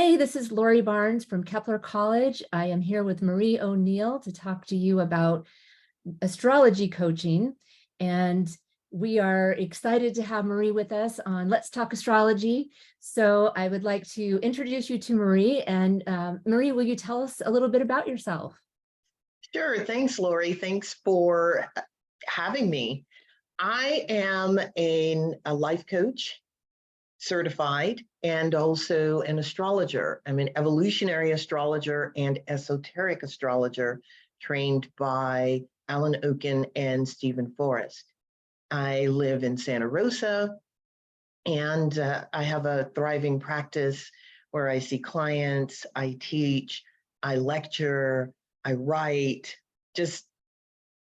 Hey, this is Lori Barnes from Kepler College. I am here with Marie O'Neill to talk to you about astrology coaching. And we are excited to have Marie with us on Let's Talk Astrology. So I would like to introduce you to Marie. And Marie, will you tell us a little bit about yourself? Sure. Thanks, Lori. Thanks for having me. I am a life coach, certified, and also an astrologer. I'm an evolutionary astrologer and esoteric astrologer trained by Alan Oken and Stephen Forrest. I live in Santa Rosa, and I have a thriving practice where I see clients, I teach, I lecture, I write, just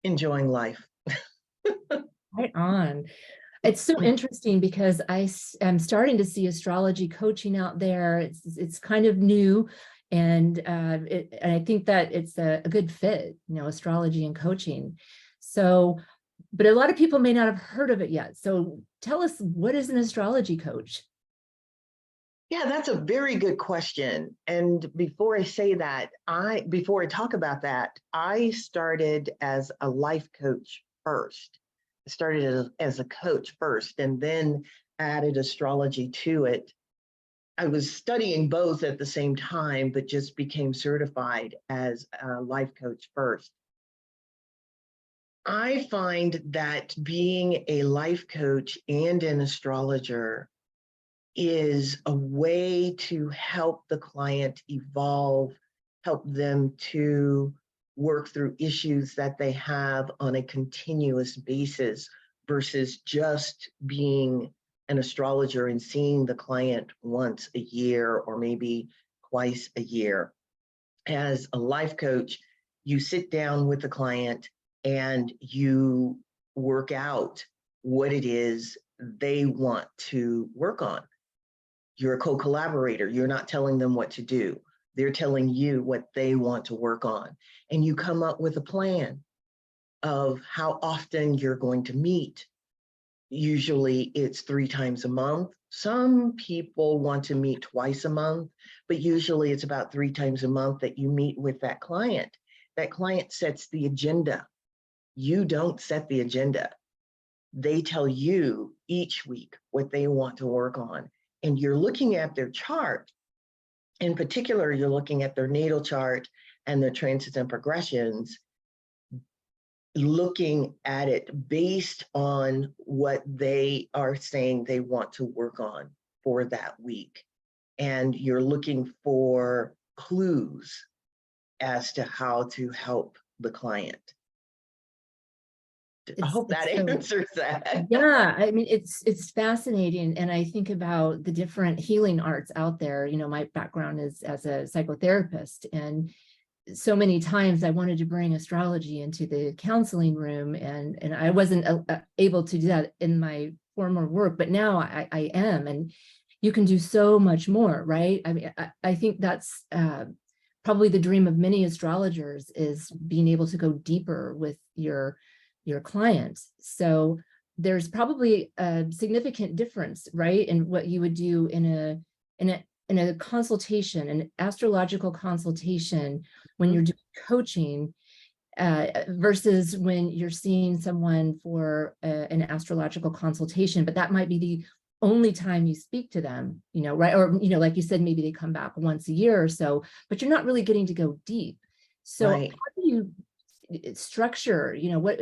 enjoying life. Right on. It's so interesting because am starting to see astrology coaching out there. It's kind of new, and I think that it's a good fit, astrology and coaching. So, but a lot of people may not have heard of it yet. So tell us, what is an astrology coach? Yeah, that's a very good question. And before I say that, before I talk about that, I started as a life coach first. I started as a coach first and then added astrology to it. I was studying both at the same time, but just became certified as a life coach first. I find that being a life coach and an astrologer is a way to help the client evolve, help them to work through issues that they have on a continuous basis versus just being an astrologer and seeing the client once a year or maybe twice a year. As a life coach, you sit down with the client and you work out what it is they want to work on. You're a co-collaborator. You're not telling them what to do. They're telling you what they want to work on. And you come up with a plan of how often you're going to meet. Usually it's 3 times a month. Some people want to meet twice a month, but usually it's about 3 times a month that you meet with that client. That client sets the agenda. You don't set the agenda. They tell you each week what they want to work on. And you're looking at their chart. In particular, you're looking at their natal chart and their transits and progressions, looking at it based on what they are saying they want to work on for that week. And you're looking for clues as to how to help the client. I hope that answers that. Yeah, I mean, it's fascinating. And I think about the different healing arts out there. My background is as a psychotherapist, and so many times I wanted to bring astrology into the counseling room, and I wasn't able to do that in my former work, but now I am, and you can do so much more, right? I mean, I think that's probably the dream of many astrologers, is being able to go deeper with your clients. So there's probably a significant difference, right, in what you would do in a consultation, an astrological consultation, when you're doing coaching, versus when you're seeing someone for an astrological consultation. But that might be the only time you speak to them, right? Or, like you said, maybe they come back once a year or so, but you're not really getting to go deep. So Right. how do you structure,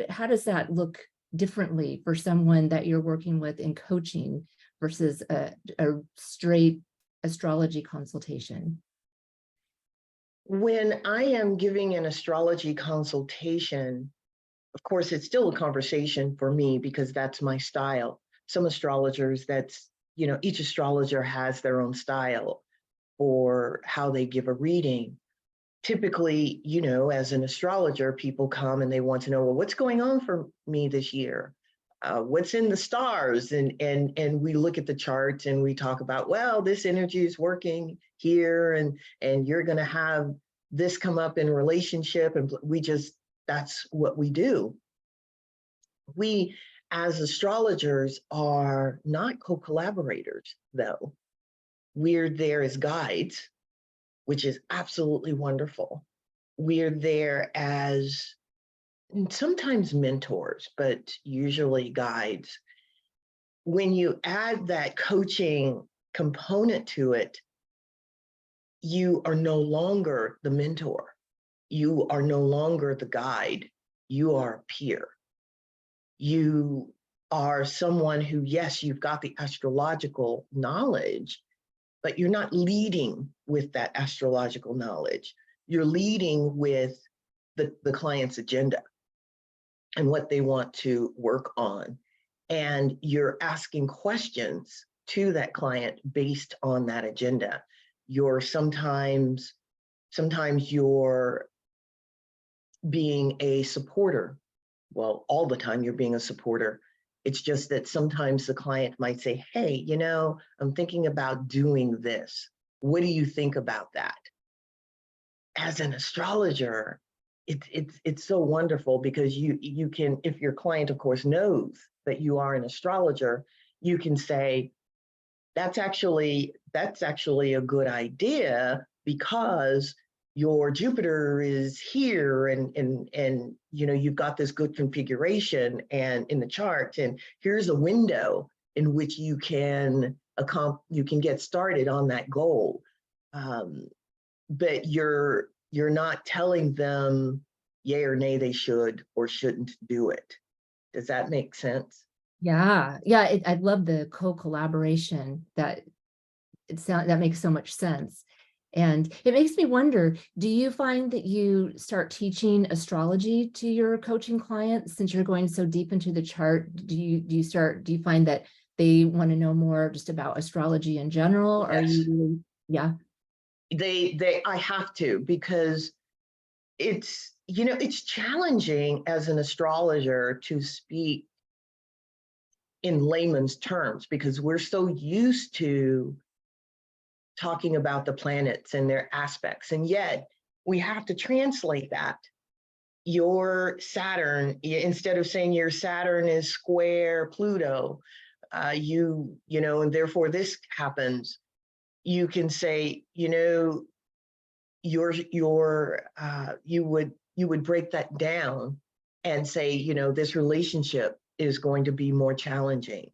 how does that look differently for someone that you're working with in coaching versus a straight astrology consultation? When I am giving an astrology consultation, of course, it's still a conversation for me because that's my style. Some astrologers, each astrologer has their own style for how they give a reading. Typically, as an astrologer, people come and they want to know, well, what's going on for me this year? What's in the stars? And we look at the charts and we talk about, well, this energy is working here, and you're going to have this come up in relationship. And that's what we do. We, as astrologers, are not co-collaborators, though. We're there as guides. which is absolutely wonderful. We're there as sometimes mentors, but usually guides. When you add that coaching component to it, you are no longer the mentor. You are no longer the guide. You are a peer. You are someone who, yes, you've got the astrological knowledge, but you're not leading with that astrological knowledge. You're leading with the client's agenda and what they want to work on. And you're asking questions to that client based on that agenda. You're sometimes you're being a supporter. Well, all the time you're being a supporter. It's just that sometimes the client might say, hey, you know, I'm thinking about doing this. What do you think about that? As an astrologer, it's so wonderful because you can, if your client, of course, knows that you are an astrologer, you can say, that's actually a good idea because your Jupiter is here and you know, you've got this good configuration and in the chart, and here's a window in which you can get started on that goal. But you're not telling them yay or nay they should or shouldn't do it. Does that make sense? Yeah, I love the co-collaboration. That makes so much sense. And it makes me wonder, do you find that you start teaching astrology to your coaching clients since you're going so deep into the chart? Do you find that they want to know more just about astrology in general? Yes. Are you, yeah. I have to, because it's, you know, it's challenging as an astrologer to speak in layman's terms because we're so used to talking about the planets and their aspects, and yet we have to translate that. Your Saturn, instead of saying your Saturn is square Pluto, you know, and therefore this happens, you can say, you know, you would break that down and say, you know, this relationship is going to be more challenging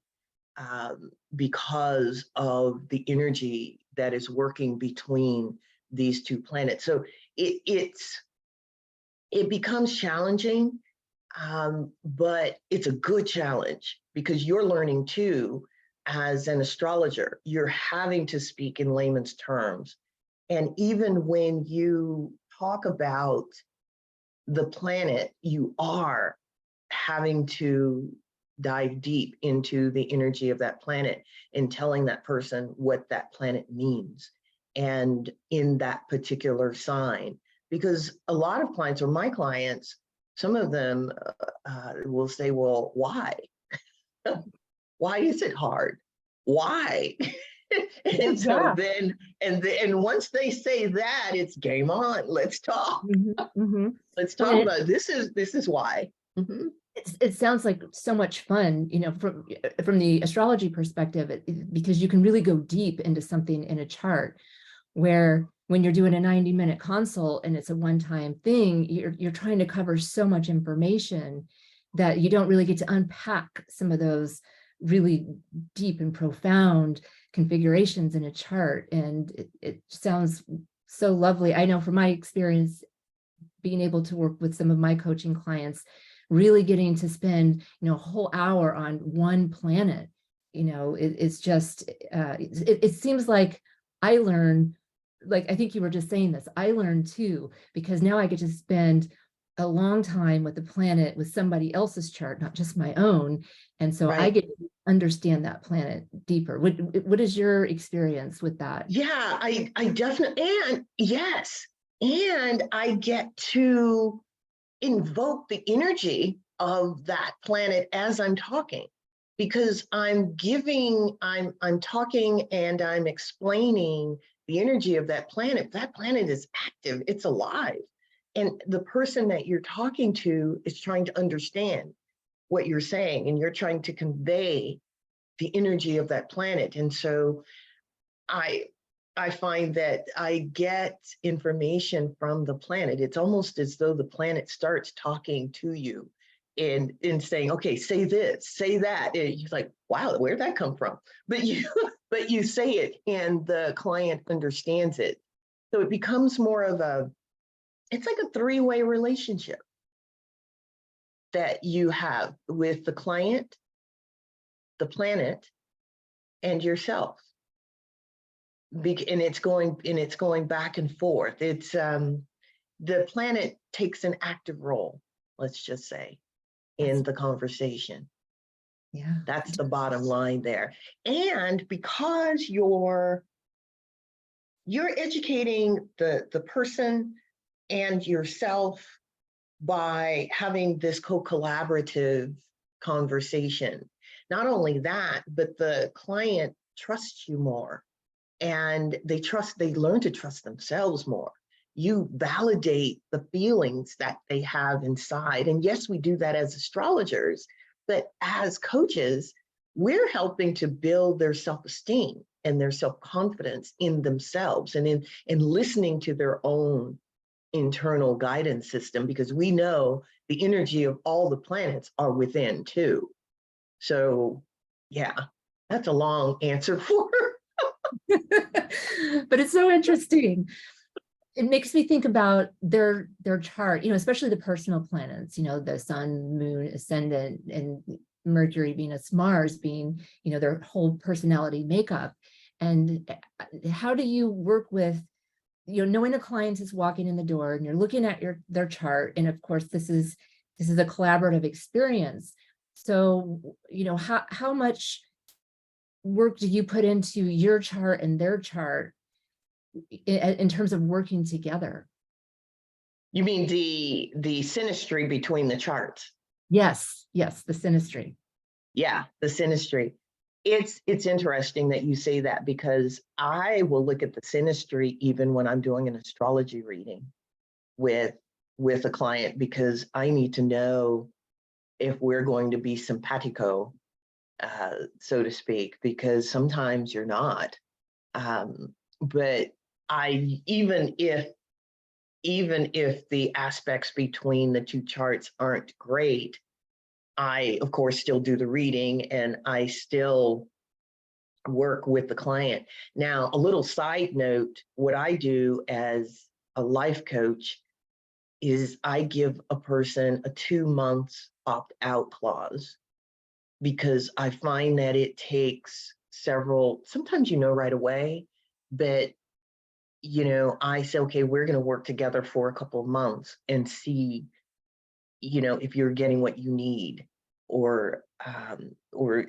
because of the energy that is working between these two planets. So it becomes challenging, but it's a good challenge because you're learning too, as an astrologer, you're having to speak in layman's terms. And even when you talk about the planet, you are having to dive deep into the energy of that planet and telling that person what that planet means and in that particular sign. Because a lot of clients, or my clients, some of them will say, well, why? Why is it hard? Why? And so Yeah. then, and once they say that, it's game on. Let's talk. Let's talk about it. This is why. It sounds like so much fun, you know, from the astrology perspective, because you can really go deep into something in a chart, where when you're doing a 90-minute consult and it's a one-time thing, you're trying to cover so much information that you don't really get to unpack some of those really deep and profound configurations in a chart. And it sounds so lovely. I know from my experience, being able to work with some of my coaching clients, really getting to spend, you know, a whole hour on one planet, you know, it's just, it seems like I learn, like, I think you were just saying this, I learn too, because now I get to spend a long time with the planet with somebody else's chart, not just my own. And so I get to understand that planet deeper. What is your experience with that? Yeah, I definitely, and yes, and I get to invoke the energy of that planet as I'm talking, because I'm talking and I'm explaining the energy of that planet. That planet is active, it's alive. And the person that you're talking to is trying to understand what you're saying, and you're trying to convey the energy of that planet. And so I find that I get information from the planet. It's almost as though the planet starts talking to you and saying, okay, say this, say that. And you're like, wow, where'd that come from? But you but you say it and the client understands it. So it becomes more of it's like a three-way relationship that you have with the client, the planet, and yourself. And it's going back and forth. It's the planet takes an active role, let's just say, in the conversation. Yeah. That's the bottom line there. And because you're educating the person and yourself by having this co-collaborative conversation. Not only that, but the client trusts you more, and they learn to trust themselves more. You validate the feelings that they have inside. And yes, we do that as astrologers, but as coaches, we're helping to build their self-esteem and their self-confidence in themselves, and in listening to their own internal guidance system, because we know the energy of all the planets are within too. So yeah, that's a long answer for But it's so interesting. It makes me think about their chart, especially the personal planets, the sun, moon, ascendant, and Mercury, Venus, Mars being, their whole personality makeup. And how do you work with, knowing a client is walking in the door and you're looking at their chart, and of course this is a collaborative experience. So, how much work do you put into your chart and their chart in terms of working together? You mean the synastry between the charts? Yes, the synastry. Yeah, the synastry. It's interesting that you say that, because I will look at the synastry even when I'm doing an astrology reading with a client, because I need to know if we're going to be simpatico, so to speak, because sometimes you're not. But even if the aspects between the two charts aren't great, I, of course, still do the reading and I still work with the client. Now, a little side note, what I do as a life coach is I give a person a 2 months opt-out clause, because I find that it takes sometimes right away, but I say, okay, we're going to work together for a couple of months and see, if you're getting what you need, or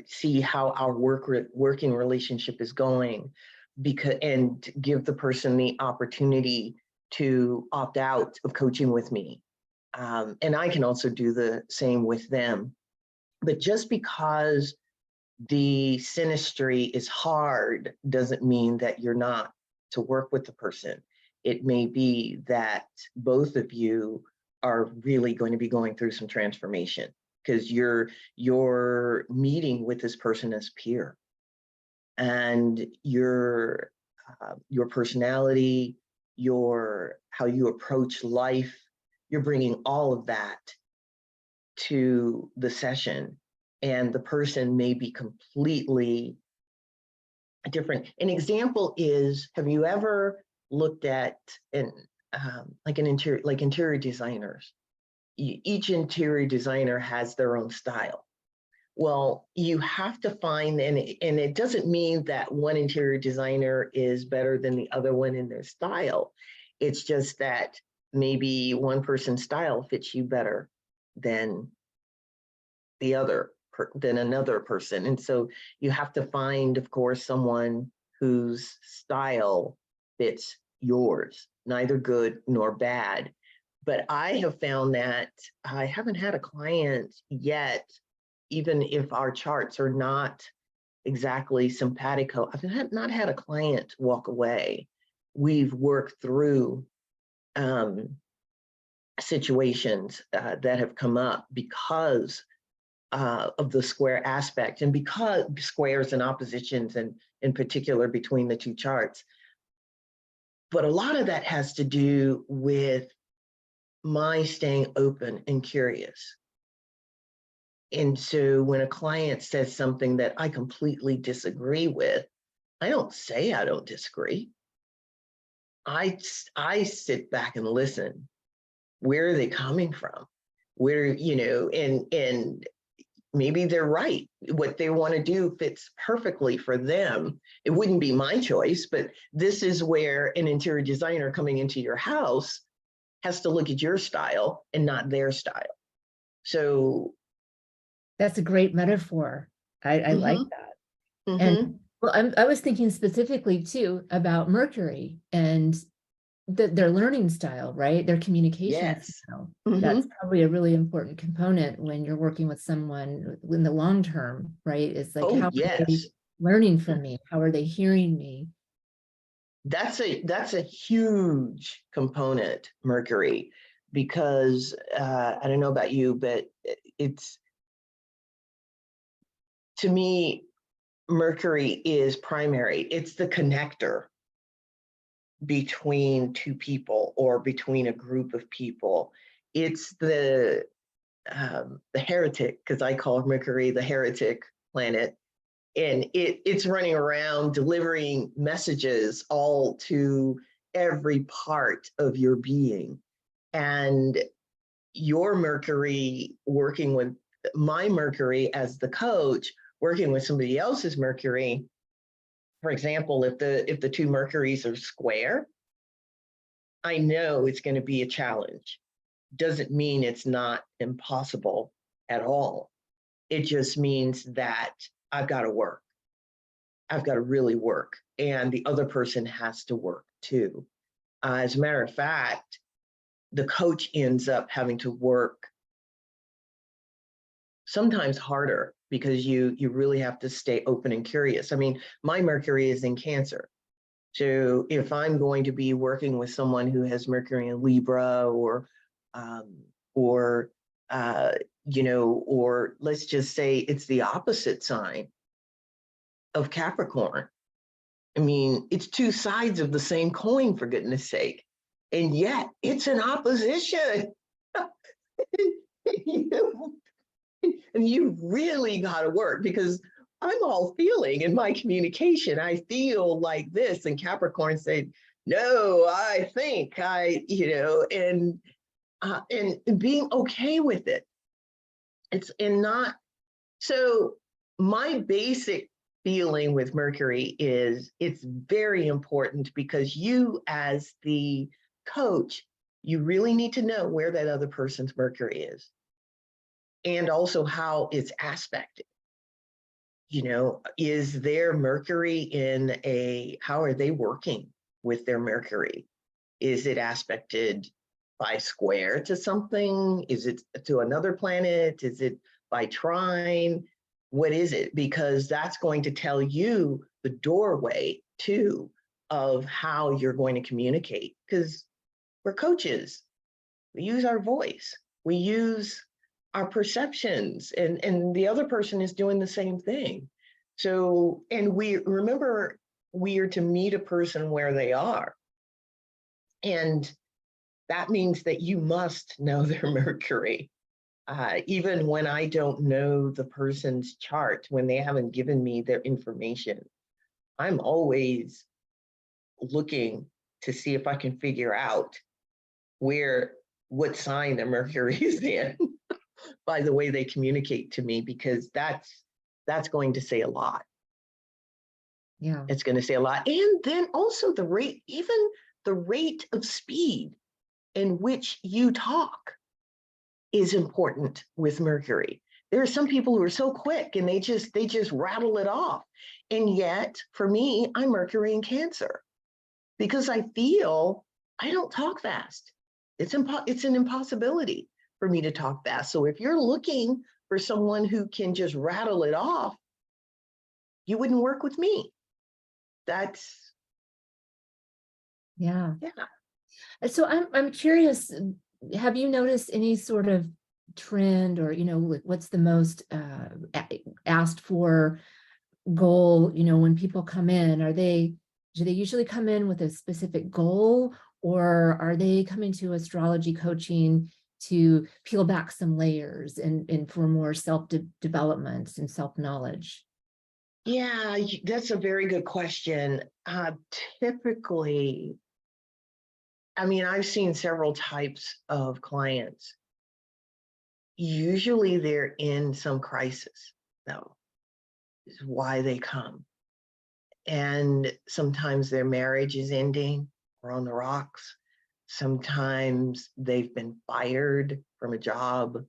see how our working relationship is going, and give the person the opportunity to opt out of coaching with me. And I can also do the same with them. But just because the synastry is hard doesn't mean that you're not to work with the person. It may be that both of you are really going to be going through some transformation, because you're meeting with this person as peer, and your personality, how you approach life, you're bringing all of that to the session, and the person may be completely different. An example is, have you ever looked at interior designers? Each interior designer has their own style. Well, you have to find, and it doesn't mean that one interior designer is better than the other one in their style. It's just that maybe one person's style fits you better than another person. And so you have to find, of course, someone whose style fits yours, neither good nor bad. But I have found that I haven't had a client yet, even if our charts are not exactly simpatico, I've not had a client walk away. We've worked through situations that have come up because of the square aspect, and because squares and oppositions, and in particular between the two charts. But a lot of that has to do with my staying open and curious. And so when a client says something that I completely disagree with, I don't say I don't disagree. I sit back and listen. Where are they coming from? Where, and maybe they're right. What they want to do fits perfectly for them. It wouldn't be my choice, but this is where an interior designer coming into your house has to look at your style and not their style. So That's a great metaphor. I like mhm, that. mhm. And well, I was thinking specifically too about Mercury and their learning style, right? Their communication Yes. style. That's Mhm. probably a really important component when you're working with someone in the long term, right? It's like, Oh, how are they yes. learning from me? How are they hearing me? That's a huge component, Mercury, because I don't know about you, but it's, to me, Mercury is primary. It's the connector between two people or between a group of people. It's the heretic, because I call Mercury the heretic planet, and it's running around delivering messages all to every part of your being. And your Mercury working with my Mercury as the coach, working with somebody else's Mercury. For example, if the two Mercuries are square, I know it's going to be a challenge. Doesn't mean it's not impossible at all. It just means that I've got to work. I've got to really work, and the other person has to work too. As a matter of fact, the coach ends up having to work sometimes harder because you really have to stay open and curious. I mean, my Mercury is in Cancer. So if I'm going to be working with someone who has Mercury in Libra um, or uh, or let's just say it's the opposite sign of Capricorn. I mean, it's two sides of the same coin, for goodness sake. And yet it's an opposition. you, and you really got to work because I'm all feeling in my communication. I feel like this. And Capricorn said, no, I think and being okay with it. It's and not so my basic feeling with Mercury is it's very important because you, as the coach, you really need to know where that other person's Mercury is and also how it's aspected. Is their Mercury how are they working with their Mercury? Is it aspected by square to something? Is it to another planet? Is it by trine? What is it? Because that's going to tell you the doorway too of how you're going to communicate. Because we're coaches. We use our voice. We use our perceptions, and the other person is doing the same thing. So, and we remember we are to meet a person where they are. And that means that you must know their Mercury. Even when I don't know the person's chart, when they haven't given me their information, I'm always looking to see if I can figure out what sign the Mercury is in by the way they communicate to me, because that's going to say a lot. Yeah. It's going to say a lot. And then also even the rate of speed in which you talk is important with Mercury. There are some people who are so quick and they just rattle it off. And yet, for me, I'm Mercury in Cancer because I feel I don't talk fast. It's an impossibility for me to talk fast. So if you're looking for someone who can just rattle it off, you wouldn't work with me. That's Yeah. yeah. So I'm curious, have you noticed any sort of trend or, what's the most asked for goal, when people come in? Are they Do they usually come in with a specific goal, or are they coming to astrology coaching to peel back some layers and for more self-development and self-knowledge? Yeah, that's a very good question. Typically, I mean, I've seen several types of clients. Usually they're in some crisis, though, is why they come. And sometimes their marriage is ending or on the rocks. Sometimes they've been fired from a job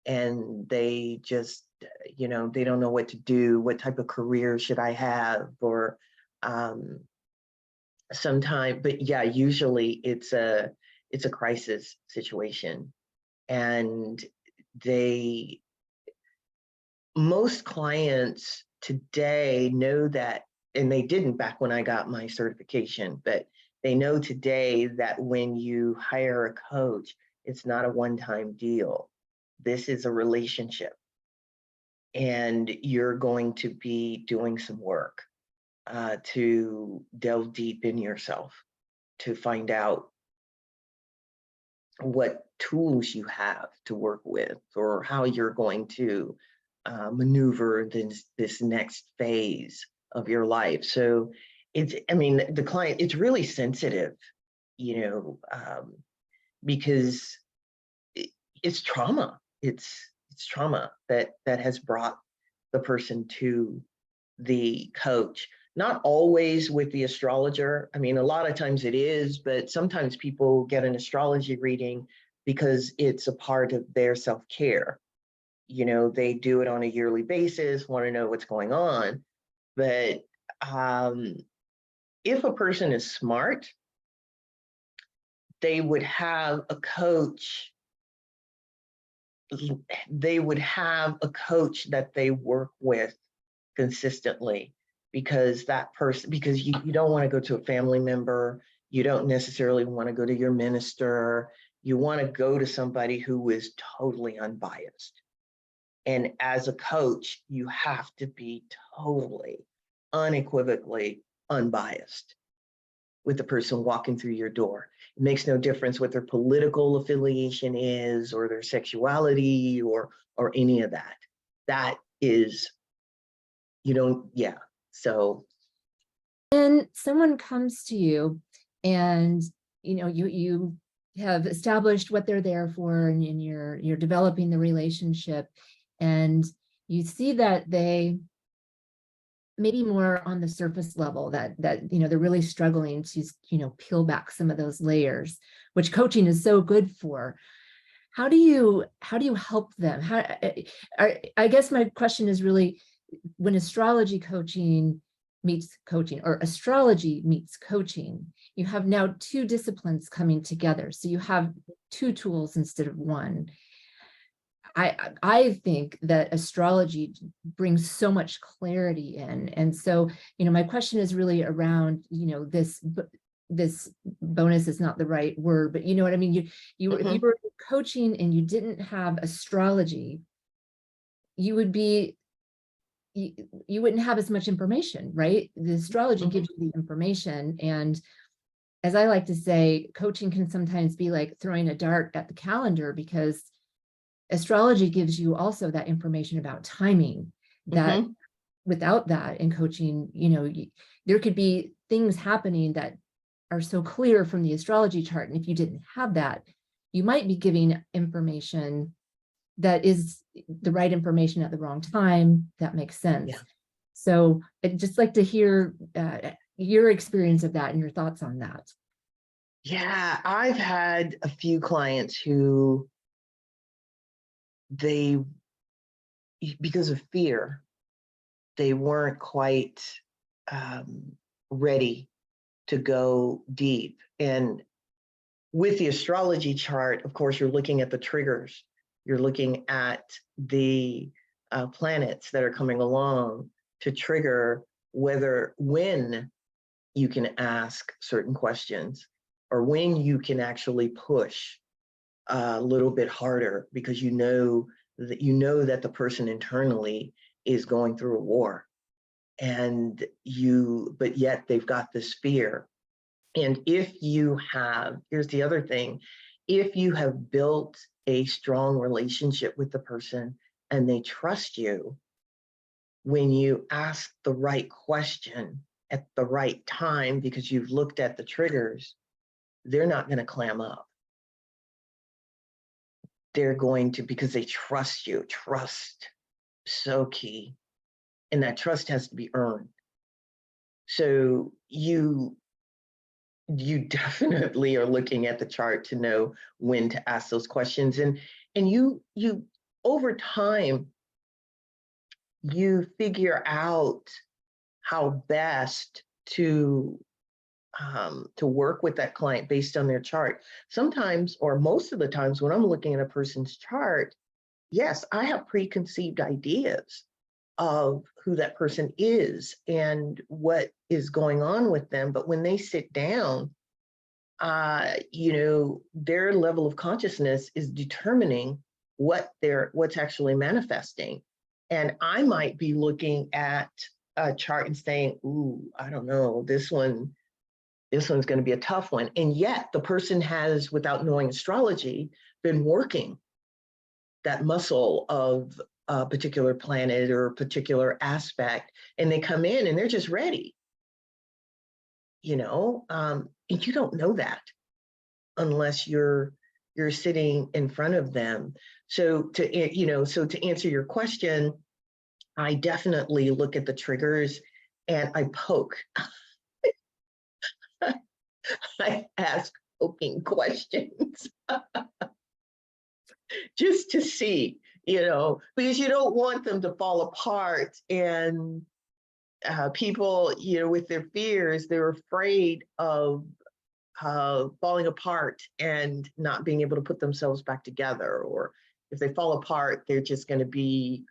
and they just, they don't know what to do. What type of career should I have? Or sometimes, but yeah, usually it's a crisis situation. And most clients today know that, and they didn't back when I got my certification, but they know today that when you hire a coach, it's not a one-time deal. This is a relationship, and you're going to be doing some work to delve deep in yourself to find out what tools you have to work with, or how you're going to maneuver this next phase of your life. So I mean, the client, it's really sensitive, because it's trauma. It's trauma that has brought the person to the coach. Not always with the astrologer. I mean, a lot of times it is, but sometimes people get an astrology reading because it's a part of their self-care. They do it on a yearly basis, want to know what's going on. But if a person is smart, they would have a coach. They would have a coach that they work with consistently, because you don't want to go to a family member. You don't necessarily want to go to your minister. You want to go to somebody who is totally unbiased. And as a coach, you have to be totally, unequivocally unbiased with the person walking through your door. It makes no difference what their political affiliation is, or their sexuality, or any of that. That is, yeah. So And someone comes to you and you have established what they're there for, and you're developing the relationship, and you see that they maybe more on the surface level, that they're really struggling to peel back some of those layers, which coaching is so good for. How do you help them? I guess my question is really, when astrology coaching meets coaching, or astrology meets coaching, you have now two disciplines coming together. So you have two tools instead of one. I think that astrology brings so much clarity in. And so, my question is really around, this bonus is not the right word, but you know what I mean? If you were coaching and you didn't have astrology, you wouldn't have as much information, right? The astrology gives you the information. And as I like to say, coaching can sometimes be like throwing a dart at the calendar, because astrology gives you also that information about timing, that without that in coaching, there could be things happening that are so clear from the astrology chart. And if you didn't have that, you might be giving information that is the right information at the wrong time. That makes sense. Yeah. So I'd just like to hear your experience of that and your thoughts on that. Yeah, I've had a few clients who because of fear, they weren't quite ready to go deep. And with the astrology chart, of course, you're looking at the triggers. You're looking at the planets that are coming along to trigger when you can ask certain questions, or when you can actually push a little bit harder, because you know that the person internally is going through a war. and but yet they've got this fear. And if you have, here's the other thing, if you have built a strong relationship with the person and they trust you, when you ask the right question at the right time because you've looked at the triggers, they're not going to clam up. They're going to, because they trust you. Trust, so key. And that trust has to be earned. So you definitely are looking at the chart to know when to ask those questions. And you over time, you figure out how best to work with that client based on their chart. Sometimes, or most of the times, when I'm looking at a person's chart, yes, I have preconceived ideas of who that person is and what is going on with them. But when they sit down, their level of consciousness is determining what's actually manifesting. And I might be looking at a chart and saying, ooh, I don't know, this one's going to be a tough one. And yet the person has, without knowing astrology, been working that muscle of a particular planet or a particular aspect, and they come in and they're just ready, and you don't know that unless you're sitting in front of them. So to answer your question, I definitely look at the triggers and I poke. I ask poking questions just to see, because you don't want them to fall apart. And people, with their fears, they're afraid of falling apart and not being able to put themselves back together. Or if they fall apart, they're just going to be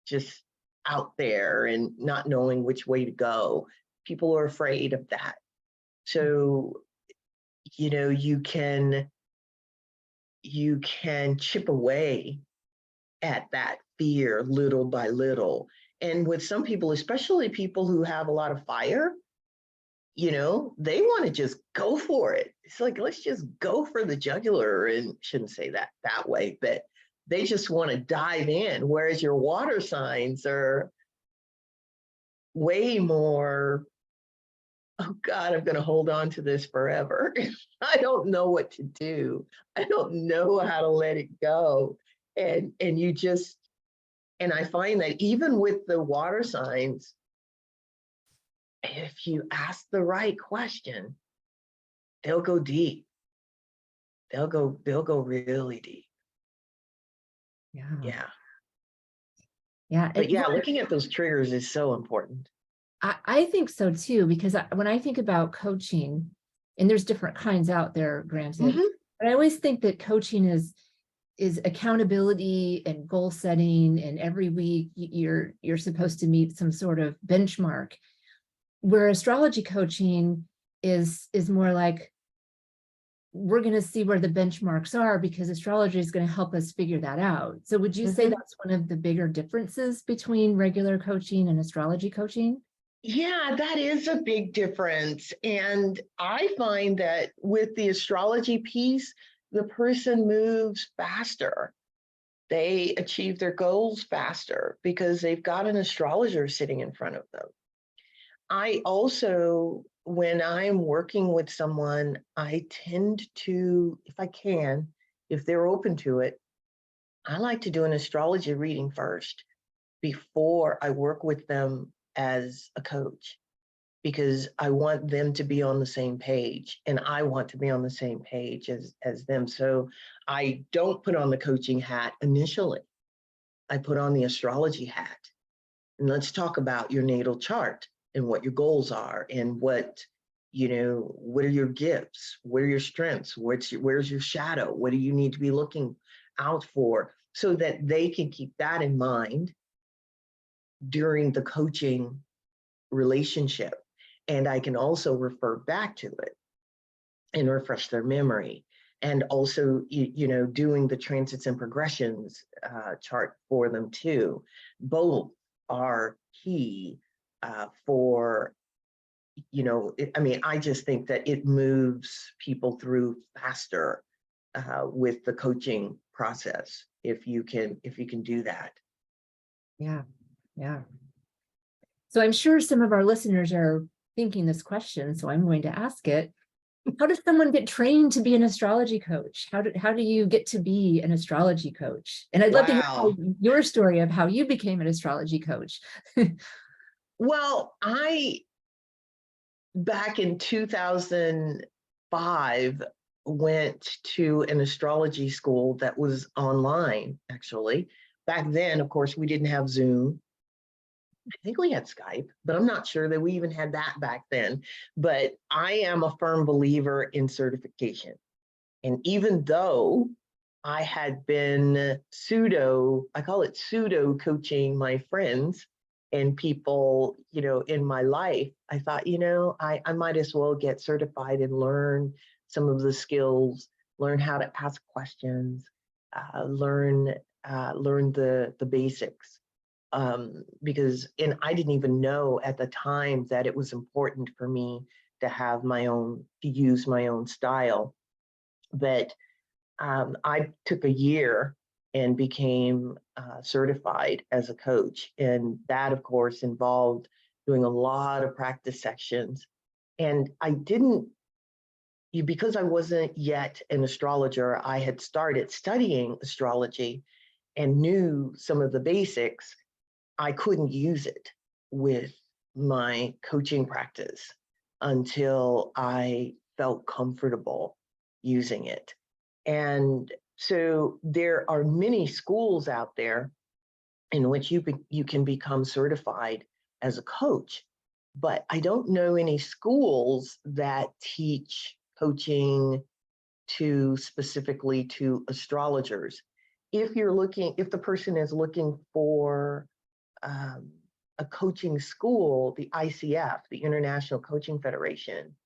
just out there and not knowing which way to go. People are afraid of that. So, you can chip away at that fear little by little. And with some people, especially people who have a lot of fire, they want to just go for it. It's like, let's just go for the jugular, and shouldn't say that way, but they just want to dive in. Whereas your water signs are way more, oh God, I'm going to hold on to this forever. I don't know what to do. I don't know how to let it go. And I find that even with the water signs, if you ask the right question, they'll go deep. They'll go really deep. Yeah. Yeah. But yeah, looking at those triggers is so important. I think so too, because when I think about coaching, and there's different kinds out there, granted, but I always think that coaching is accountability and goal setting, and every week you're supposed to meet some sort of benchmark, where astrology coaching is more like, we're going to see where the benchmarks are, because astrology is going to help us figure that out. So would you say that's one of the bigger differences between regular coaching and astrology coaching? Yeah, that is a big difference. And I find that with the astrology piece, the person moves faster. They achieve their goals faster because they've got an astrologer sitting in front of them. I also, when I'm working with someone, I tend to, if I can, if they're open to it, I like to do an astrology reading first before I work with them as a coach, because I want them to be on the same page and I want to be on the same page as them. So I don't put on the coaching hat initially. I put on the astrology hat. And let's talk about your natal chart and what your goals are, and what are your gifts? What are your strengths? Where's your shadow? What do you need to be looking out for, so that they can keep that in mind during the coaching relationship. And I can also refer back to it and refresh their memory. And also, doing the transits and progressions chart for them too. Both are key for, I mean, I just think that it moves people through faster with the coaching process if you can do that. Yeah. Yeah. So I'm sure some of our listeners are thinking this question, so I'm going to ask it. How does someone get trained to be an astrology coach? How do you get to be an astrology coach? And I'd love to hear Wow. your story of how you became an astrology coach. Well, back in 2005, went to an astrology school that was online, actually. Back then, of course, we didn't have Zoom. I think we had Skype, but I'm not sure that we even had that back then. But I am a firm believer in certification. And even though I had been I call it pseudo coaching my friends and people, in my life, I thought, I might as well get certified and learn some of the skills, learn how to ask questions, learn the basics. Because I didn't even know at the time that it was important for me to have to use my own style. But I took a year and became certified as a coach. And that, of course, involved doing a lot of practice sections. And because I wasn't yet an astrologer, I had started studying astrology and knew some of the basics. I couldn't use it with my coaching practice until I felt comfortable using it. And so there are many schools out there in which you can become certified as a coach, but I don't know any schools that teach coaching specifically to astrologers. If the person is looking for a coaching school, the ICF, the International Coaching Federation,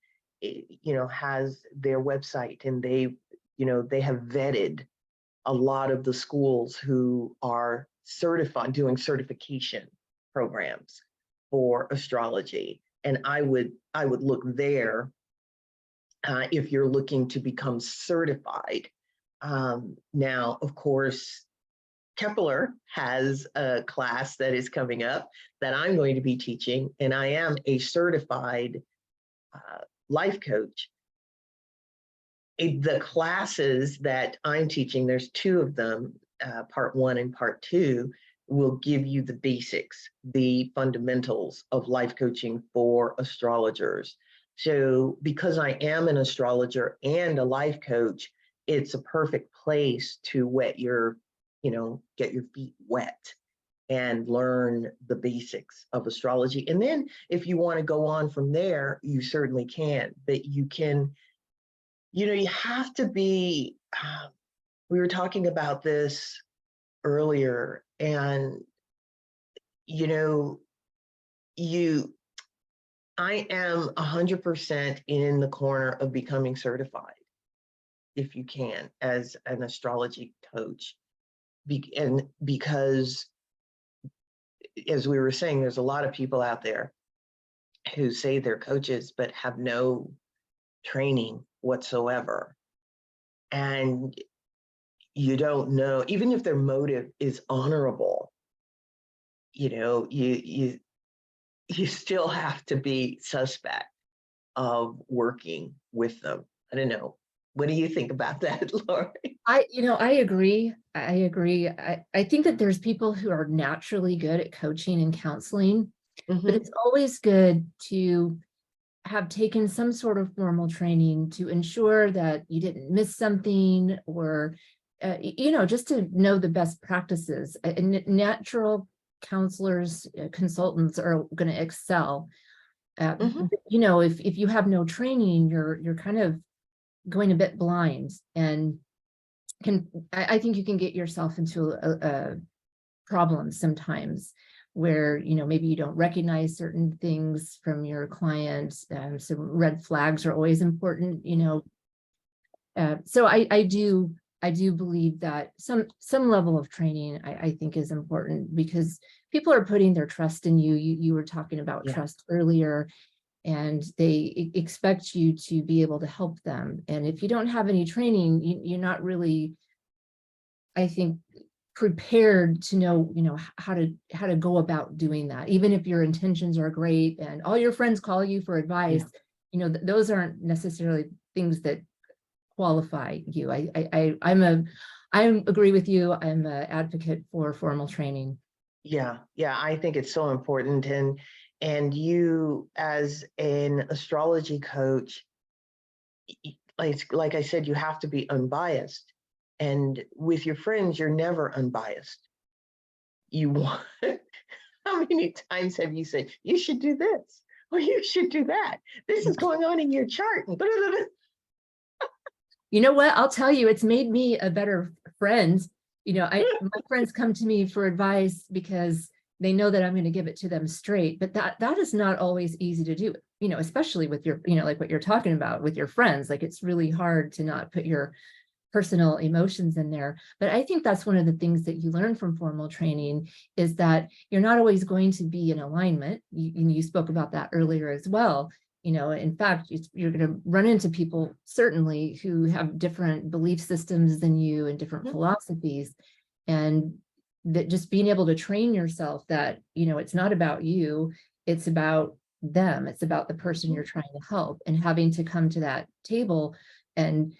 has their website, and they have vetted a lot of the schools who are doing certification programs for astrology. And I would look there if you're looking to become certified. Now, of course, Kepler has a class that is coming up that I'm going to be teaching, and I am a certified life coach. The classes that I'm teaching, there's two of them, part 1 and part 2, will give you the basics, the fundamentals of life coaching for astrologers. So because I am an astrologer and a life coach, it's a perfect place to get your feet wet and learn the basics of astrology. And then if you want to go on from there, you certainly can, but you have to be, we were talking about this earlier, and, I am 100% in the corner of becoming certified, if you can, as an astrology coach. And because, as we were saying, there's a lot of people out there who say they're coaches, but have no training whatsoever. And you don't know, even if their motive is honorable, you still have to be suspect of working with them. I don't know. What do you think about that, Lori? I agree. I agree. I think that there's people who are naturally good at coaching and counseling, but it's always good to have taken some sort of formal training to ensure that you didn't miss something, or, just to know the best practices. Natural counselors, consultants are going to excel. If you have no training, you're kind of going a bit blind, and I think you can get yourself into a problem sometimes where, maybe you don't recognize certain things from your clients. So red flags are always important, so I do believe that some level of training, I think, is important, because people are putting their trust in you. You were talking about Yeah. trust earlier, and they expect you to be able to help them. And if you don't have any training, you're not really, I think, prepared to know, how to go about doing that. Even if your intentions are great and all your friends call you for advice, those aren't necessarily things that qualify you. I agree with you. I'm an advocate for formal training. Yeah, I think it's so important. And you, as an astrology coach, like I said, you have to be unbiased. And with your friends, you're never unbiased. You want, how many times have you said, you should do this, or you should do that? This is going on in your chart. And You know what? I'll tell you, it's made me a better friend. My friends come to me for advice because they know that I'm going to give it to them straight, but that is not always easy to do, especially with your, like what you're talking about with your friends. Like, it's really hard to not put your personal emotions in there. But I think that's one of the things that you learn from formal training, is that you're not always going to be in alignment. You spoke about that earlier as well. In fact, you're going to run into people certainly who have different belief systems than you and different philosophies. And that just being able to train yourself that, it's not about you, it's about them. It's about the person you're trying to help, and having to come to that table and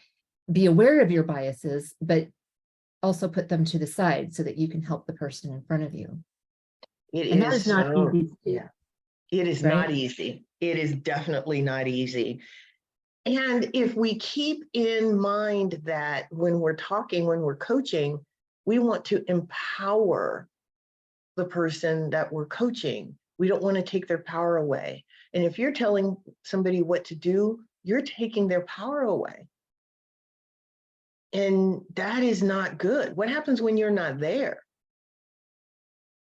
be aware of your biases, but also put them to the side so that you can help the person in front of you. And that is not easy to do. It is right? not easy. It is definitely not easy. And if we keep in mind that when we're coaching, we want to empower the person that we're coaching. We don't want to take their power away. And if you're telling somebody what to do, you're taking their power away. And that is not good. What happens when you're not there?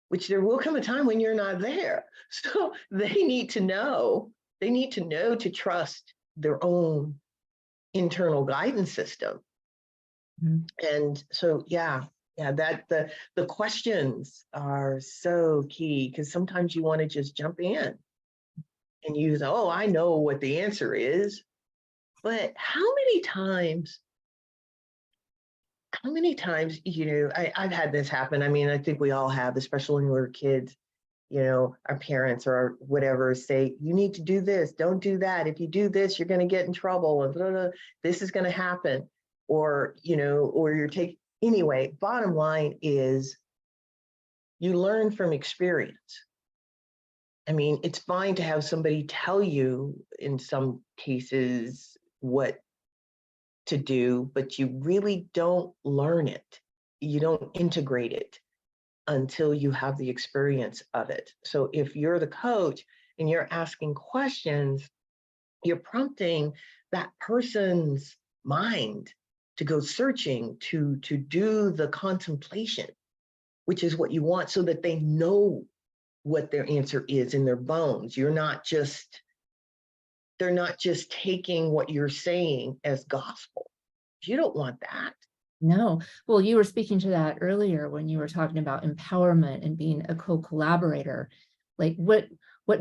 Which there will come a time when you're not there. So they need to know to trust their own internal guidance system. Mhm. And so, that the questions are so key, because sometimes you want to just jump in and use, oh, I know what the answer is. But how many times, I've had this happen. I mean, I think we all have, especially when we were kids, our parents or whatever say, you need to do this, don't do that. If you do this, you're going to get in trouble, and blah, blah, this is going to happen. Or, or anyway, bottom line is you learn from experience. I mean, it's fine to have somebody tell you in some cases what to do, but you really don't learn it. You don't integrate it until you have the experience of it. So if you're the coach and you're asking questions, you're prompting that person's mind to go searching, to do the contemplation, which is what you want, so that they know what their answer is in their bones. They're not just taking what you're saying as gospel. You don't want that. No. Well, you were speaking to that earlier when you were talking about empowerment and being a co-collaborator. Like, what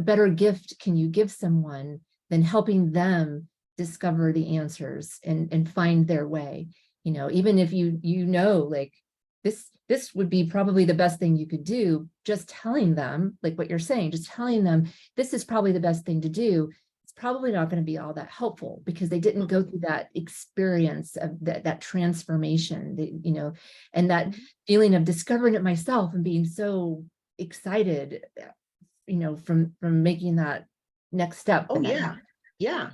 better gift can you give someone than helping them discover the answers and find their way? Even if like this would be probably the best thing you could do, just telling them, like what you're saying, just telling them this is probably the best thing to do, probably not going to be all that helpful, because they didn't go through that experience of that transformation, and that feeling of discovering it myself and being so excited, from making that next step. Oh, yeah.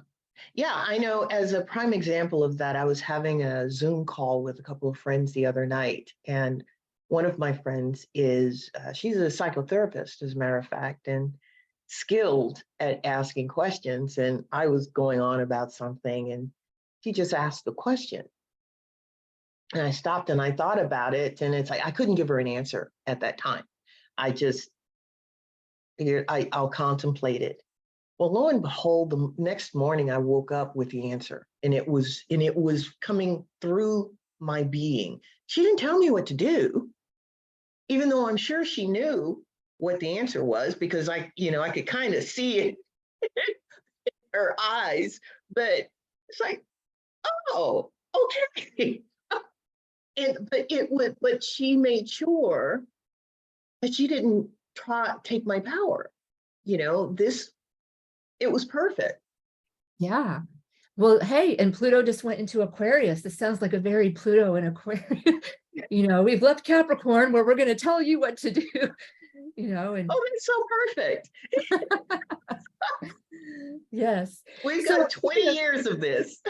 I know, as a prime example of that, I was having a Zoom call with a couple of friends the other night, and one of my friends she's a psychotherapist, as a matter of fact, and skilled at asking questions. And I was going on about something, and she just asked the question. And I stopped and I thought about it, and it's like I couldn't give her an answer at that time. I just figured I'll contemplate it. Well, lo and behold, the next morning I woke up with the answer, and it was coming through my being. She didn't tell me what to do, even though I'm sure she knew. what the answer was because I could kind of see it in her eyes, but it's like, oh, okay. But she made sure that she didn't take my power. It was perfect. Yeah. Well, hey, and Pluto just went into Aquarius. This sounds like a very Pluto and Aquarius. We've left Capricorn where we're going to tell you what to do, and Oh, that's so perfect. yes. We've So got 20 years of this.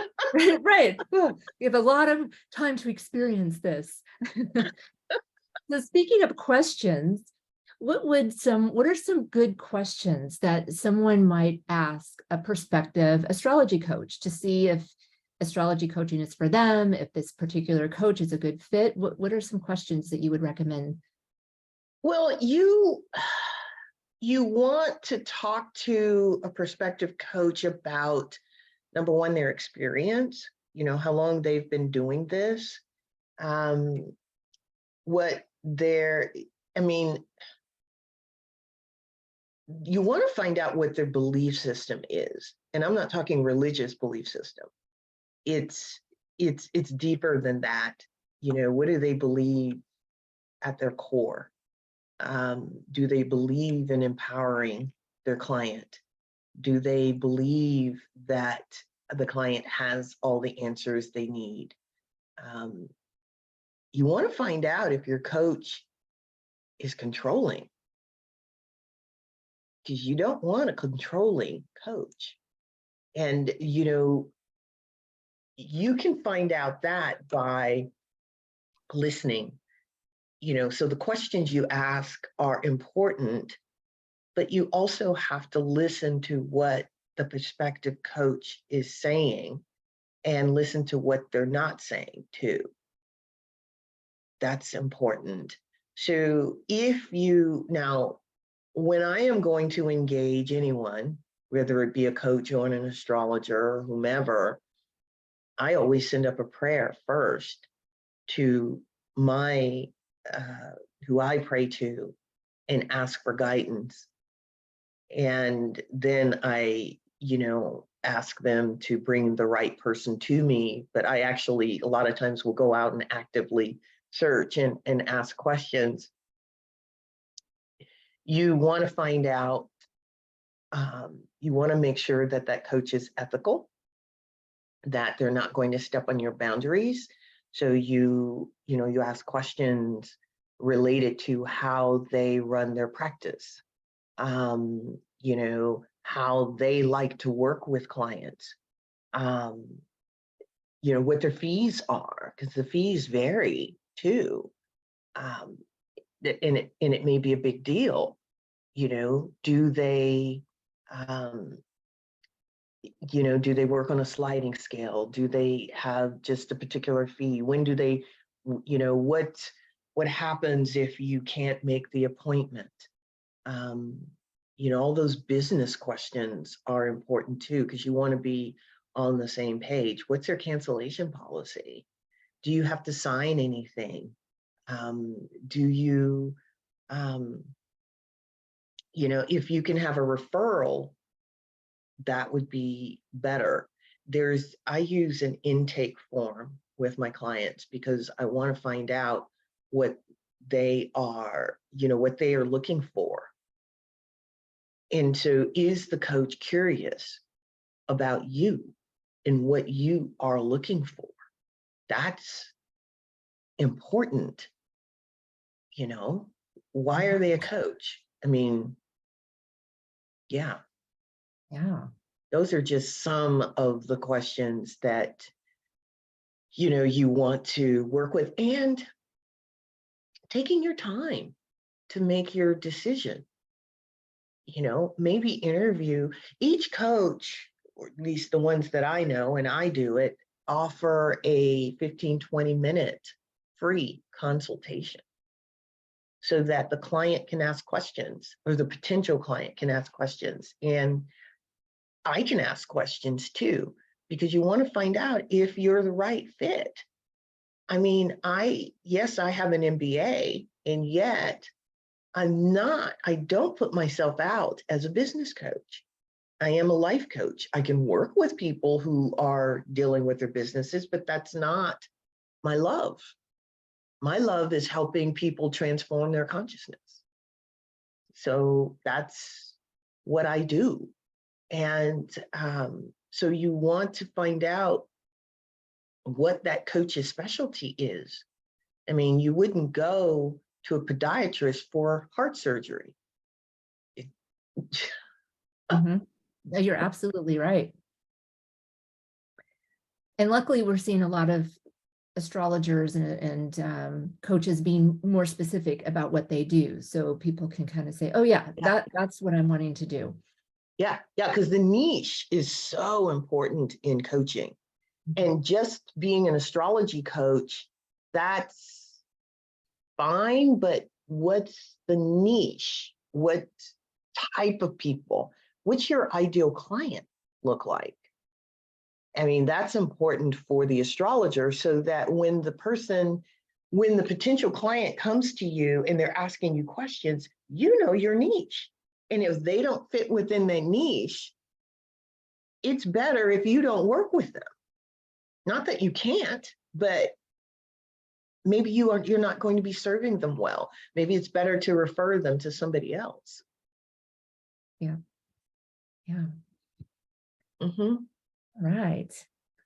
right. Oh, we have a lot of time to experience this. So speaking of questions, what are some good questions that someone might ask a prospective astrology coach to see if astrology coaching is for them, if this particular coach is a good fit? What are some questions that you would recommend? Well, you want to talk to a prospective coach about, number one, their experience, how long they've been doing this, what their, I mean, you want to find out what their belief system is. And I'm not talking religious belief system. It's deeper than that. What do they believe at their core? Do they believe in empowering their client? Do they believe that the client has all the answers they need? You want to find out if your coach is controlling, because you don't want a controlling coach. And, you can find out that by listening. So the questions you ask are important, but you also have to listen to what the prospective coach is saying and listen to what they're not saying too. That's important. So now, when I am going to engage anyone, whether it be a coach or an astrologer or whomever, I always send up a prayer first to my, who I pray to, and ask for guidance. And then I, ask them to bring the right person to me. But I actually, a lot of times, will go out and actively search and ask questions. You want to find out, you want to make sure that that coach is ethical, that they're not going to step on your boundaries. So you ask questions related to how they run their practice, how they like to work with clients, what their fees are, because the fees vary too. And it may be a big deal. Do they, do they work on a sliding scale? Do they have just a particular fee? When do they, what happens if you can't make the appointment? All those business questions are important too, because you want to be on the same page. What's their cancellation policy? Do you have to sign anything? Do you, if you can have a referral, that would be better. I use an intake form with my clients because I want to find out what they are, what they are looking for. And so, is the coach curious about you and what you are looking for? That's important. Why are they a coach? I mean, yeah. Yeah. Those are just some of the questions that, you want to work with, and taking your time to make your decision. Maybe interview each coach, or at least the ones that I know, and I do it, offer a 15-20 minute free consultation so that the client can ask questions, or the potential client can ask questions. And I can ask questions too, because you want to find out if you're the right fit. I mean, yes, I have an MBA, and yet I don't put myself out as a business coach. I am a life coach. I can work with people who are dealing with their businesses, but that's not my love. My love is helping people transform their consciousness. So that's what I do. And so you want to find out what that coach's specialty is. I mean, you wouldn't go to a podiatrist for heart surgery. Mhm. No, you're absolutely right. And luckily, we're seeing a lot of astrologers and coaches being more specific about what they do. So people can kind of say, oh yeah, that's what I'm wanting to do. Yeah, because the niche is so important in coaching. And just being an astrology coach, that's fine, but what's the niche? What type of people? What's your ideal client look like? I mean, that's important for the astrologer so that when the potential client comes to you and they're asking you questions, you know your niche. And if they don't fit within that niche, it's better if you don't work with them. Not that you can't, but maybe you're not going to be serving them well. Maybe it's better to refer them to somebody else. Yeah. Yeah. Mm-hmm. Right.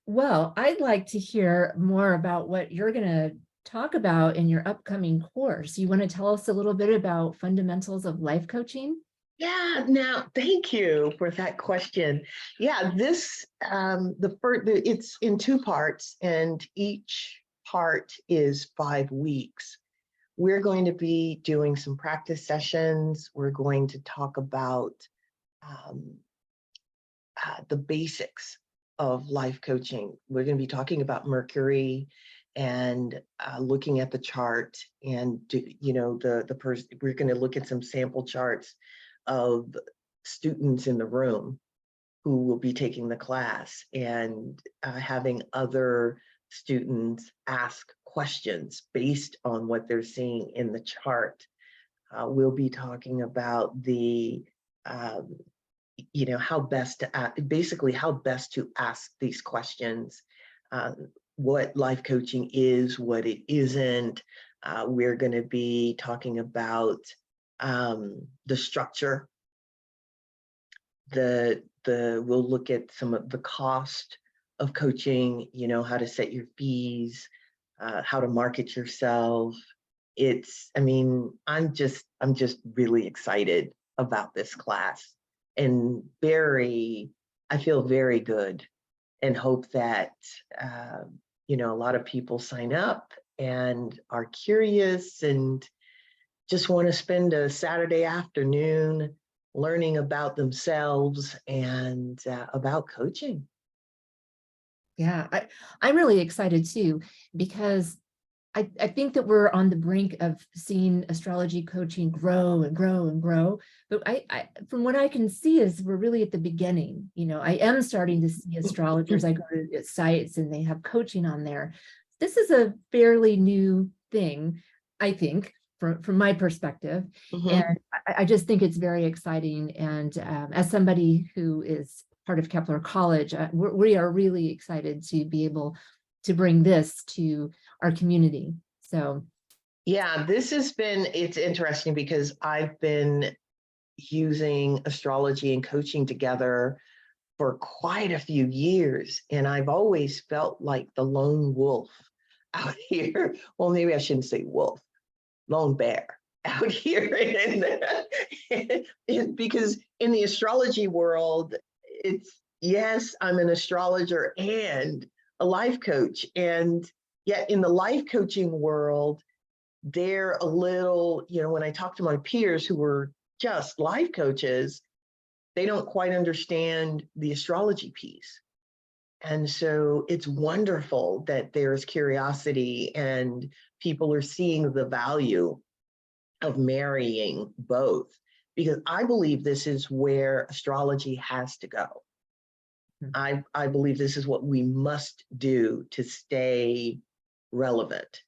Well, I'd like to hear more about what you're going to talk about in your upcoming course. You want to tell us a little bit about fundamentals of life coaching? Yeah, now thank you for that question. Yeah, this it's in two parts, and each part is 5 weeks. We're going to be doing some practice sessions. We're going to talk about um, the basics of life coaching. We're going to be talking about Mercury and looking at the chart, and the person. We're going to look at some sample charts of students in the room who will be taking the class, and having other students ask questions based on what they're seeing in the chart. We'll be talking about the how best to basically how best to ask these questions, what life coaching is, what it isn't. We're going to be talking about the structure. We'll look at some of the cost of coaching, how to set your fees, how to market yourself. I'm just really excited about this class, and I feel very good, and hope that a lot of people sign up and are curious and just want to spend a Saturday afternoon learning about themselves and about coaching. Yeah, I'm really excited too, because I think that we're on the brink of seeing astrology coaching grow and grow and grow. But from what I can see is we're really at the beginning. I am starting to see astrologers. I go to sites and they have coaching on there. This is a fairly new thing, I think, from my perspective. Mhm. And I just think it's very exciting. And as somebody who is part of Kepler College, we are really excited to be able to bring this to our community. So yeah, it's interesting because I've been using astrology and coaching together for quite a few years, and I've always felt like the lone wolf out here. Well, maybe I shouldn't say wolf, lone bear out here. Because in the astrology world, it's, yes, I'm an astrologer and a life coach. And yet in the life coaching world, they're a little, when I talk to my peers who were just life coaches, they don't quite understand the astrology piece. And so it's wonderful that there's curiosity and people are seeing the value of marrying both, because I believe this is where astrology has to go. I believe this is what we must do to stay relevant.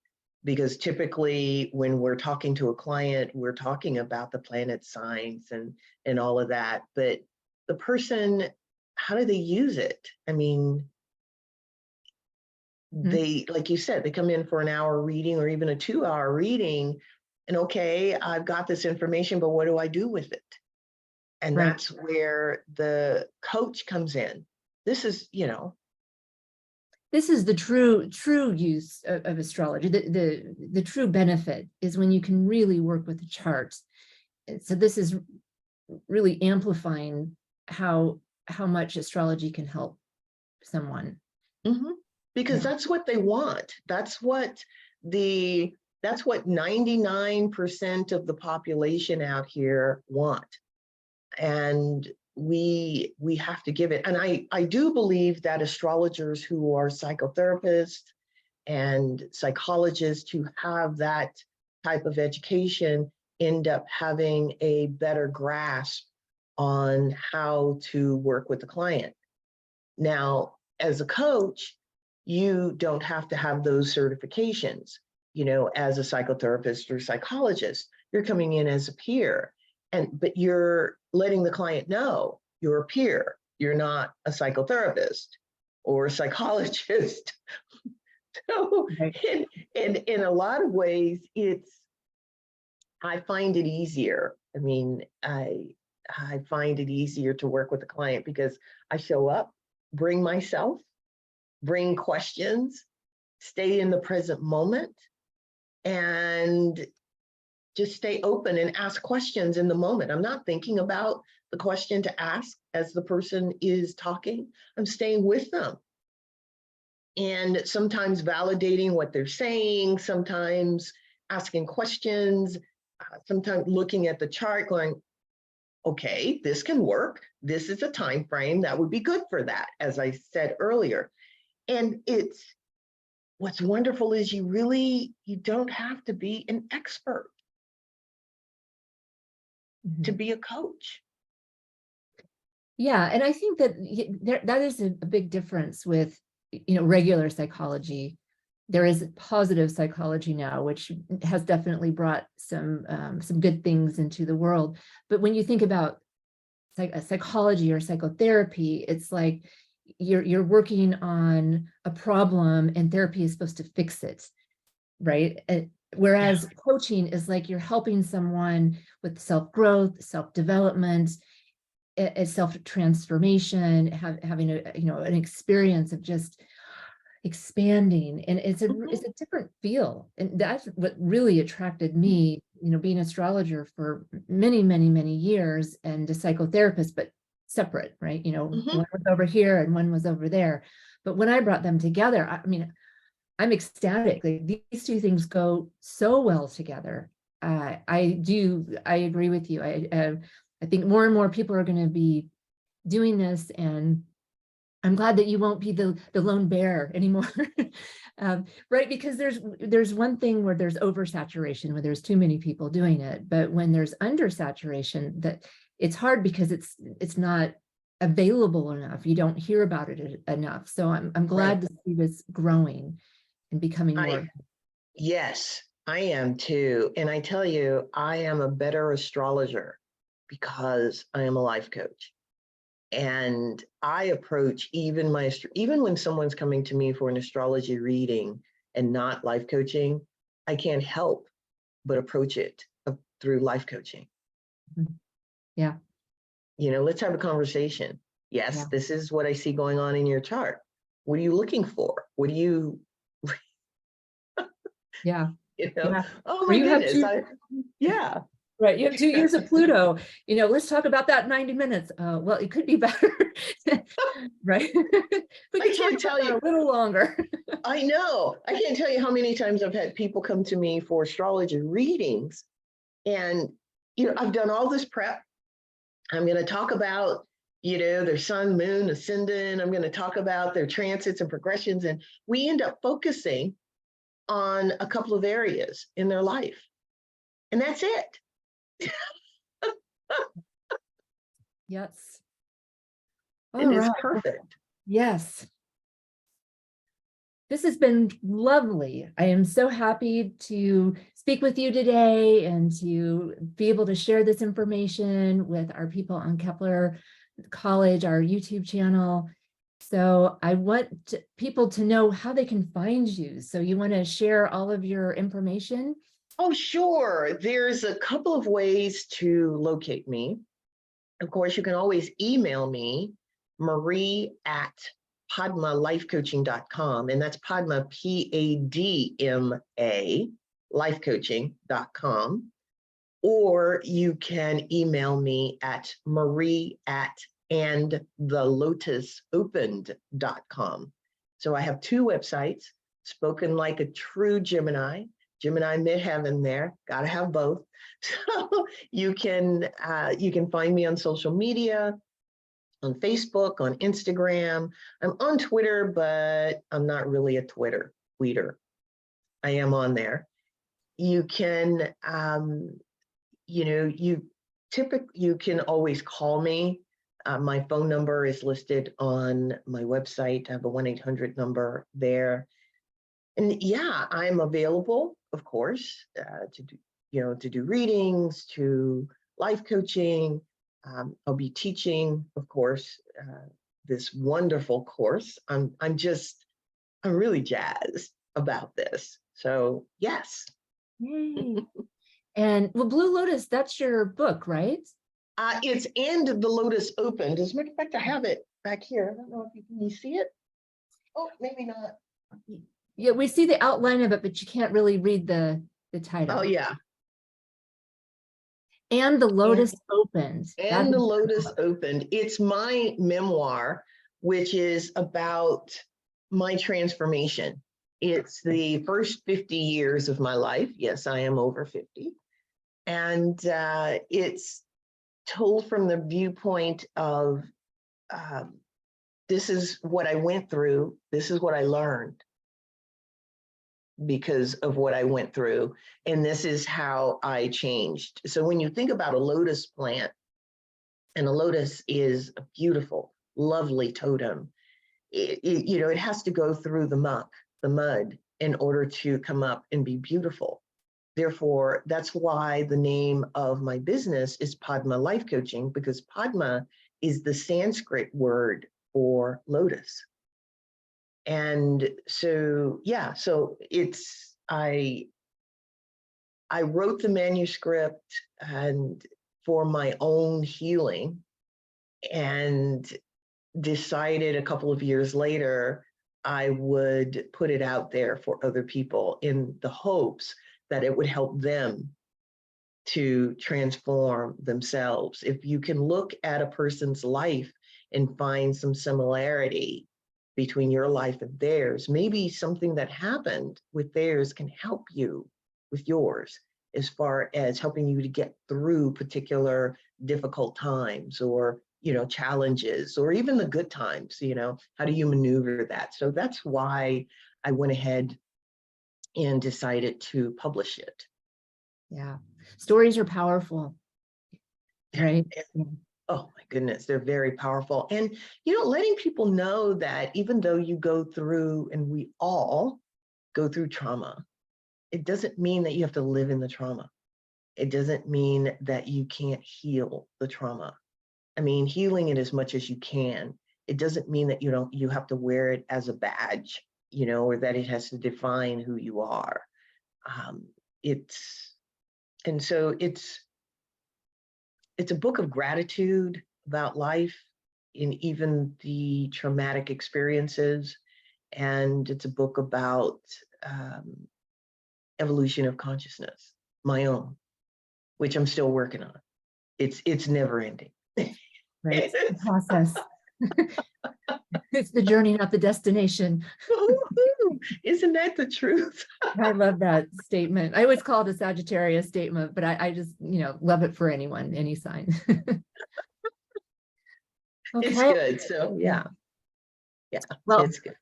because typically when we're talking to a client, we're talking about the planet signs and all of that. But the person, how do they use it? I mean, they, like you said, they come in for an hour reading or even a 2-hour reading, and okay, I've got this information, but what do I do with it? And Right. that's where the coach comes in. This is, This is the true use of astrology. The true benefit is when you can really work with the charts. So this is really amplifying how much astrology can help someone. because Yeah. that's what they want. That's what 99% of the population out here want. And we have to give it. And I do believe that astrologers who are psychotherapists and psychologists who have that type of education end up having a better grasp on how to work with the client. Now, as a coach, you don't have to have those certifications. As a psychotherapist or psychologist, you're coming in as a peer, but you're letting the client know you're a peer. You're not a psychotherapist or a psychologist. So Right. in a lot of ways, I find it easier. I mean, I find it easier to work with a client because I show up, bring myself, bring questions, stay in the present moment, and just stay open and ask questions in the moment. I'm not thinking about the question to ask as the person is talking. I'm staying with them. And sometimes validating what they're saying, sometimes asking questions, sometimes looking at the chart going, okay, this can work. This is a time frame that would be good for that, as I said earlier. And what's wonderful is you don't have to be an expert to be a coach. Yeah, and I think that that is a big difference with regular psychology. There is positive psychology now, which has definitely brought some good things into the world. But when you think about psychology or psychotherapy, it's like you're working on a problem and therapy is supposed to fix it, right? Whereas coaching is like you're helping someone with self-growth, self-development, a self-transformation, having an experience of just expanding, and it's a different feel, and that's what really attracted me, being an astrologer for many years and a psychotherapist, but separate, right? One was over here and one was over there, but when I brought them together, I mean, I'm ecstatic. Like, these two things go so well together. I agree with you. I think more and more people are going to be doing this, and I'm glad that you won't be the lone bear anymore. Right? Because there's one thing where there's oversaturation, where there's too many people doing it, but when there's undersaturation, that it's hard because it's not available enough. You don't hear about it enough. So I'm glad to see this growing and becoming more. Yes, I am too. And I tell you, I am a better astrologer because I am a life coach. And I approach even when someone's coming to me for an astrology reading and not life coaching, I can't help but approach it through life coaching. Yeah. Let's have a conversation. Yes, this is what I see going on in your chart. What are you looking for? What do you, Yeah. oh my goodness. Yeah. Right. You have 2 years of Pluto. Let's talk about that in 90 minutes. Well, it could be better. Right. We I could can't talk tell about you. that a little longer. I know. I can't tell you how many times I've had people come to me for astrology readings. And, I've done all this prep. I'm going to talk about, their sun, moon, ascendant. I'm going to talk about their transits and progressions. And we end up focusing on a couple of areas in their life. And that's it. Yes. And it's perfect. Yes. This has been lovely. I am so happy to speak with you today and to be able to share this information with our people on Kepler College, our YouTube channel. So I want people to know how they can find you. So you want to share all of your information? Oh, sure. There's a couple of ways to locate me. Of course, you can always email me, marie@padmalifecoaching.com, and that's Padma, Padma, lifecoaching.com. Or you can email me at marie@andthelotusopened.com. So I have two websites, spoken like a true Gemini midheaven there, gotta have both. So you can find me on social media, on Facebook, on Instagram. I'm on Twitter, but I'm not really a tweeter. I am on there. You can, you can always call me. My phone number is listed on my website. I have a 1-800 number there. And yeah, I'm available, of course, to do readings, to life coaching. I'll be teaching, of course, this wonderful course. I'm really jazzed about this. So yes. Yay. And well, Blue Lotus, that's your book, right? It's And the Lotus Opened. As a matter of fact, I have it back here. I don't know if you see it. Oh, maybe not. Yeah, we see the outline of it, but you can't really read the title. Oh yeah. And the Lotus Opened. And the Lotus Opened. It's my memoir, which is about my transformation. It's the first 50 years of my life. Yes, I am over 50. And it's told from the viewpoint of this is what I went through. This is what I learned because of what I went through. And this is how I changed. So when you think about a lotus plant, and a lotus is a beautiful, lovely totem, it has to go through the mud, in order to come up and be beautiful. Therefore, that's why the name of my business is Padma Life Coaching, because Padma is the Sanskrit word for lotus. And so, yeah, so I wrote the manuscript and for my own healing, and decided a couple of years later, I would put it out there for other people in the hopes that it would help them to transform themselves. If you can look at a person's life and find some similarity between your life and theirs, maybe something that happened with theirs can help you with yours, as far as helping you to get through particular difficult times or challenges, or even the good times. How do you maneuver that? So that's why I went ahead and decided to publish it. Yeah, stories are powerful, right? Yeah. Oh my goodness, they're very powerful. And letting people know that even though you go through, and we all go through trauma, it doesn't mean that you have to live in the trauma. It doesn't mean that you can't heal the trauma. I mean, healing it as much as you can. It doesn't mean that you have to wear it as a badge, or that it has to define who you are. It's a book of gratitude about life in even the traumatic experiences. And it's a book about evolution of consciousness, my own, which I'm still working on. It's never ending. Right, it's the process. It's the journey, not the destination. Isn't that the truth? I love that statement. I always call it a Sagittarius statement, but I just, love it for anyone, any sign. Okay. It's good. So yeah. Well, it's good.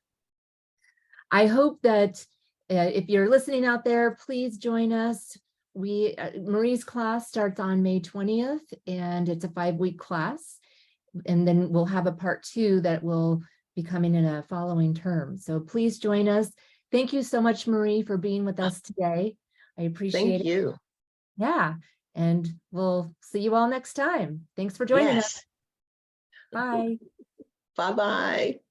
I hope that if you're listening out there, please join us. Marie's class starts on May 20th, and it's a 5-week class. And then we'll have a part 2 that will becoming in a following term. So please join us. Thank you so much, Marie, for being with us today. I appreciate Thank it. you. Yeah. And we'll see you all next time. Thanks for joining us. Yes. Bye. Bye-bye.